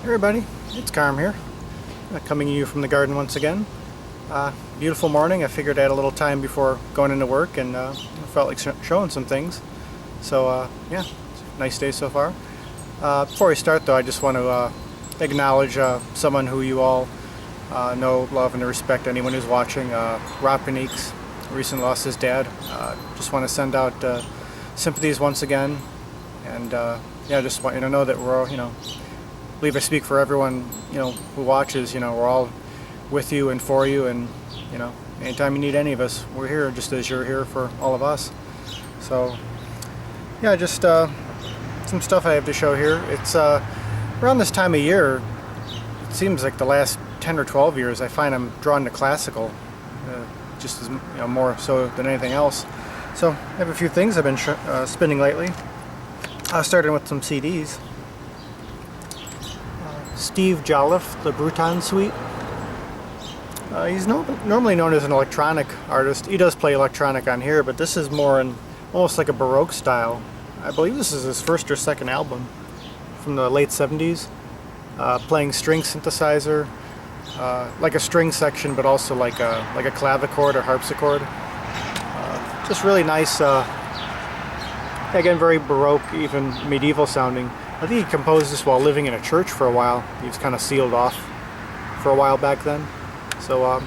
Hey everybody, it's Carm here, coming to you from the garden once again. Beautiful morning. I figured I had a little time before going into work and felt like showing some things. So yeah, it's a nice day so far. Before we start though, I just want to acknowledge someone who you all know, love, and respect, anyone who's watching. Rob Paniques recently lost his dad. Just want to send out sympathies once again, and yeah, just want you to know that we're all, I believe I speak for everyone, who watches. We're all with you and for you, and anytime you need any of us, we're here, just as you're here for all of us. So yeah, just some stuff I have to show here. It's around this time of year, it seems like the last 10 or 12 years, I find I'm drawn to classical, just as more so than anything else. So I have a few things I've been spinning lately. Starting with some CDs. Steve Jolliffe, the Bruton Suite. He's normally known as an electronic artist. He does play electronic on here, but this is more in almost like a Baroque style. I believe this is his first or second album from the late 70s. Playing string synthesizer, like a string section, but also like a clavichord or harpsichord. Just really nice, again, very Baroque, even medieval sounding. I think he composed this while living in a church for a while. He was kind of sealed off for a while back then. So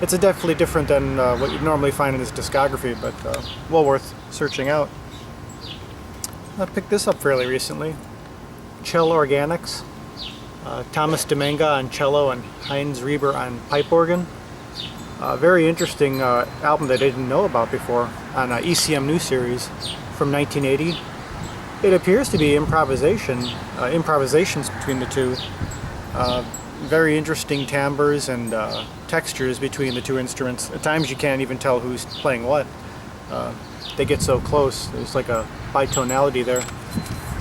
it's definitely different than what you'd normally find in his discography, but well worth searching out. I picked this up fairly recently. Chelle Organics. Thomas Dominga on cello and Heinz Reber on pipe organ. Very interesting album that I didn't know about before on ECM New Series from 1980. It appears to be improvisations between the two. Very interesting timbres and textures between the two instruments. At times you can't even tell who's playing what. They get so close. There's like a bitonality there.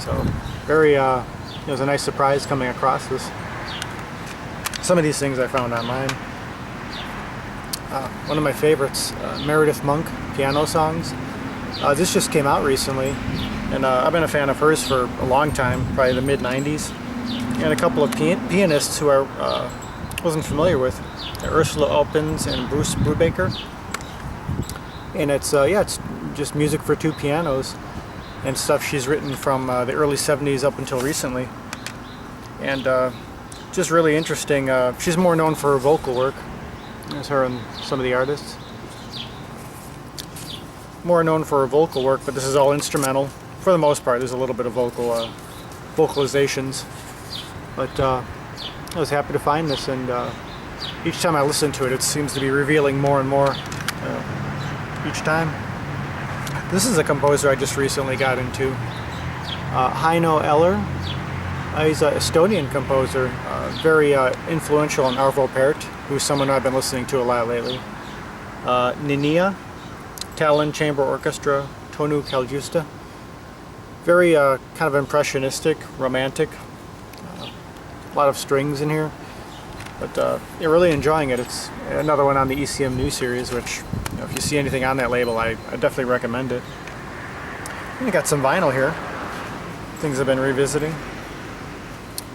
So very, it was a nice surprise coming across this. Some of these things I found online. One of my favorites, Meredith Monk, piano songs. This just came out recently. And I've been a fan of hers for a long time, probably the mid-90s. And a couple of pianists who I wasn't familiar with, Ursula Alpins and Bruce Brubaker. And it's it's just music for two pianos and stuff she's written from the early 70s up until recently. And just really interesting. She's more known for her vocal work, as her and some of the artists. More known for her vocal work, but this is all instrumental. For the most part, there's a little bit of vocalizations, but I was happy to find this, and each time I listen to it, it seems to be revealing more and more each time. This is a composer I just recently got into, Heino Eller. He's an Estonian composer, very influential in Arvo Pärt, who's someone I've been listening to a lot lately. Ninia, Tallinn Chamber Orchestra, Tonu Kaljusta. Very kind of impressionistic, romantic. A lot of strings in here, but yeah, really enjoying it. It's another one on the ECM New Series, which if you see anything on that label, I definitely recommend it. And I got some vinyl here, things I've been revisiting.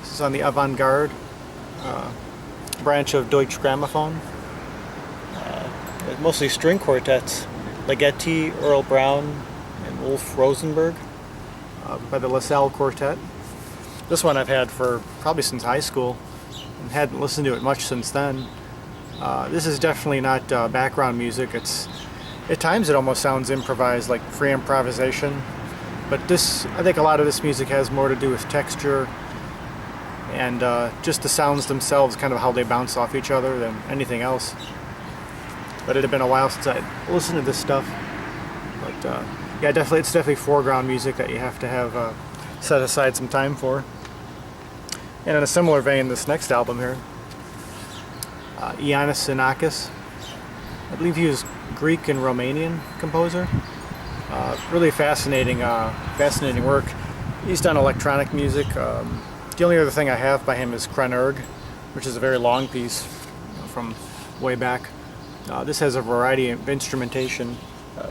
This is on the avant-garde branch of Deutsche Grammophon. Mostly string quartets, Leggett, Earl Brown, and Wolf Rosenberg. By the LaSalle Quartet. This one I've had for probably since high school and hadn't listened to it much since then. This is definitely not background music. It's at times it almost sounds improvised, like free improvisation, but I think a lot of this music has more to do with texture and just the sounds themselves, kind of how they bounce off each other, than anything else. But it had been a while since I listened to this stuff, but yeah, it's definitely foreground music that you have to have set aside some time for. And in a similar vein, this next album here, Ioannis Xenakis. I believe he was Greek and Romanian composer. Really fascinating work. He's done electronic music. The only other thing I have by him is Krenerg, which is a very long piece from way back. This has a variety of instrumentation,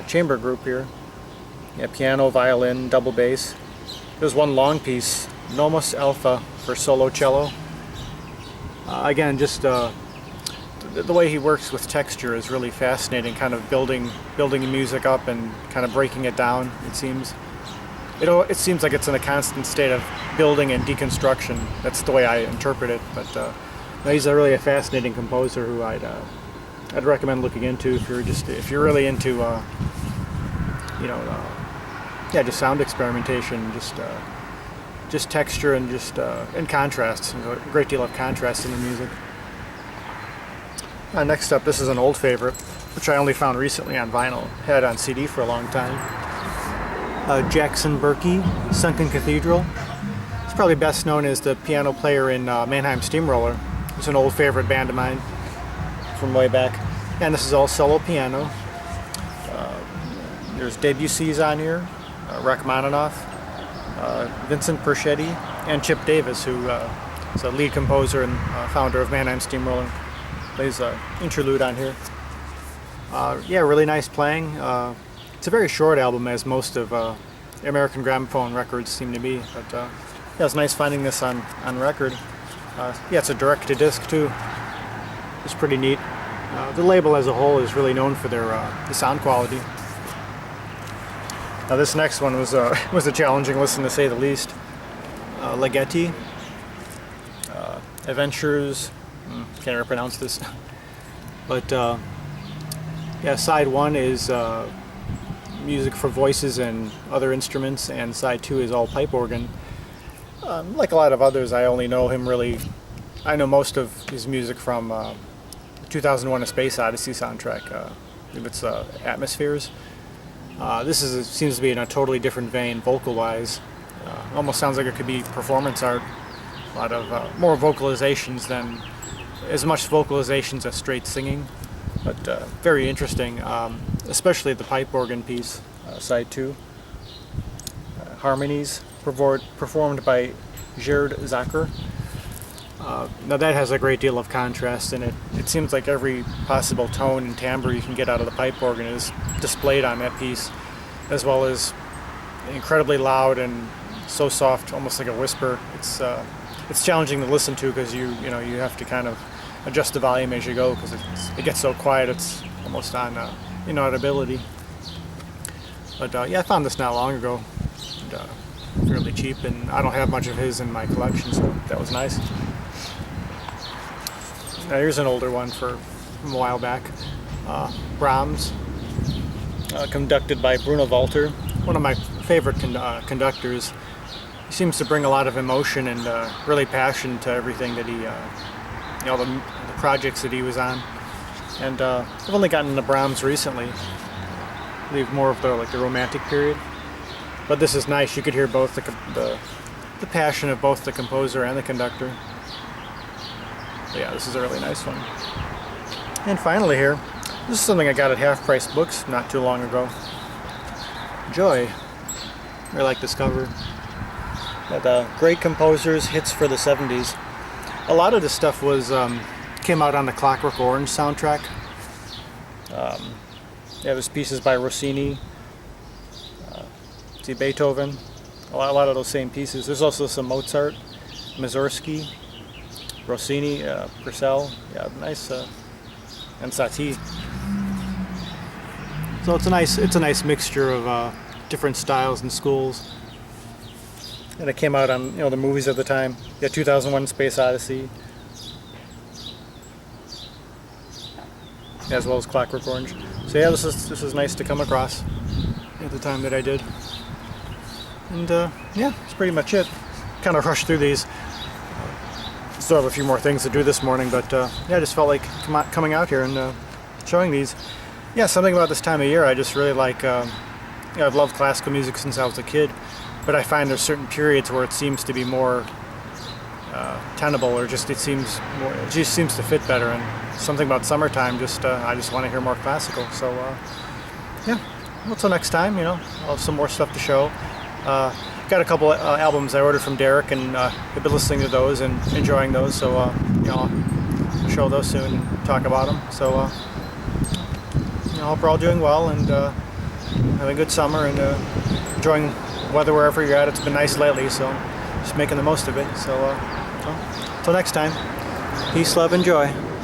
chamber group here. Yeah, piano, violin, double bass. There's one long piece, Nomos Alpha for solo cello. Again, just the way he works with texture is really fascinating, kind of building music up and kind of breaking it down. It seems like it's in a constant state of building and deconstruction. That's the way I interpret it. But no, he's really a fascinating composer who I'd recommend looking into if you're really into just sound experimentation, just texture and and contrast. There's a great deal of contrast in the music. Next up, this is an old favorite, which I only found recently on vinyl. Had it on CD for a long time. Jackson Berkey, Sunken Cathedral. He's probably best known as the piano player in Mannheim Steamroller. It's an old favorite band of mine from way back. And this is all solo piano. There's Debussy's on here, Rachmaninoff, Vincent Perchetti, and Chip Davis, who is a lead composer and founder of Mannheim Steamroller. Plays an interlude on here. Yeah, really nice playing. It's a very short album, as most of American Gramophone records seem to be. But yeah, it's nice finding this on record. Yeah, it's a direct-to-disc too. It's pretty neat. The label as a whole is really known for their the sound quality. Now this next one was a challenging listen, to say the least. Leggett E Adventures. Can't ever pronounce this. But yeah, side 1 is music for voices and other instruments, and side 2 is all pipe organ. Like a lot of others, I know most of his music from 2001: A Space Odyssey soundtrack. I believe it's Atmospheres. This seems to be in a totally different vein, vocal-wise. Almost sounds like it could be performance art. A lot of more vocalizations than as much vocalizations as straight singing, but very interesting, especially the pipe organ piece, side 2. Harmonies performed by Gerd Zacher. Now that has a great deal of contrast in it. It seems like every possible tone and timbre you can get out of the pipe organ is displayed on that piece, as well as incredibly loud and so soft, almost like a whisper. It's challenging to listen to because you have to kind of adjust the volume as you go, because it gets so quiet it's almost on inaudibility. But yeah, I found this not long ago, and fairly cheap, and I don't have much of his in my collection, so that was nice. Now here's an older one from a while back. Brahms, conducted by Bruno Walter, one of my favorite conductors. He seems to bring a lot of emotion and really passion to everything that he, the projects that he was on. And I've only gotten into Brahms recently. I believe more of the romantic period. But this is nice. You could hear both the passion of both the composer and the conductor. But yeah, this is a really nice one. And finally here, this is something I got at Half Price Books not too long ago. Joy. I like this cover. But great composers, hits for the 70s. A lot of this stuff came out on the Clockwork Orange soundtrack. Yeah, there's pieces by Rossini, Beethoven, a lot of those same pieces. There's also some Mozart, Mussorgsky, Rossini, Purcell, yeah, nice, and Satie. So it's a nice mixture of different styles and schools. And it came out on the movies at the time. Yeah, 2001: Space Odyssey, as well as Clockwork Orange. So yeah, this is nice to come across at the time that I did. And yeah, that's pretty much it. Kind of rushed through these. Still have a few more things to do this morning, but yeah, I just felt like coming out here and showing these. Yeah, something about this time of year I just really like. I've loved classical music since I was a kid, but I find there's certain periods where it seems to be more tenable, or it just seems to fit better. And something about summertime, I just want to hear more classical. So yeah, well, till next time, I'll have some more stuff to show. Got a couple albums I ordered from Derek, and I've been listening to those and enjoying those. So I'll show those soon and talk about them. So I hope we're all doing well and having a good summer and enjoying weather wherever you're at. It's been nice lately, so just making the most of it. So till next time. Peace, love, and joy.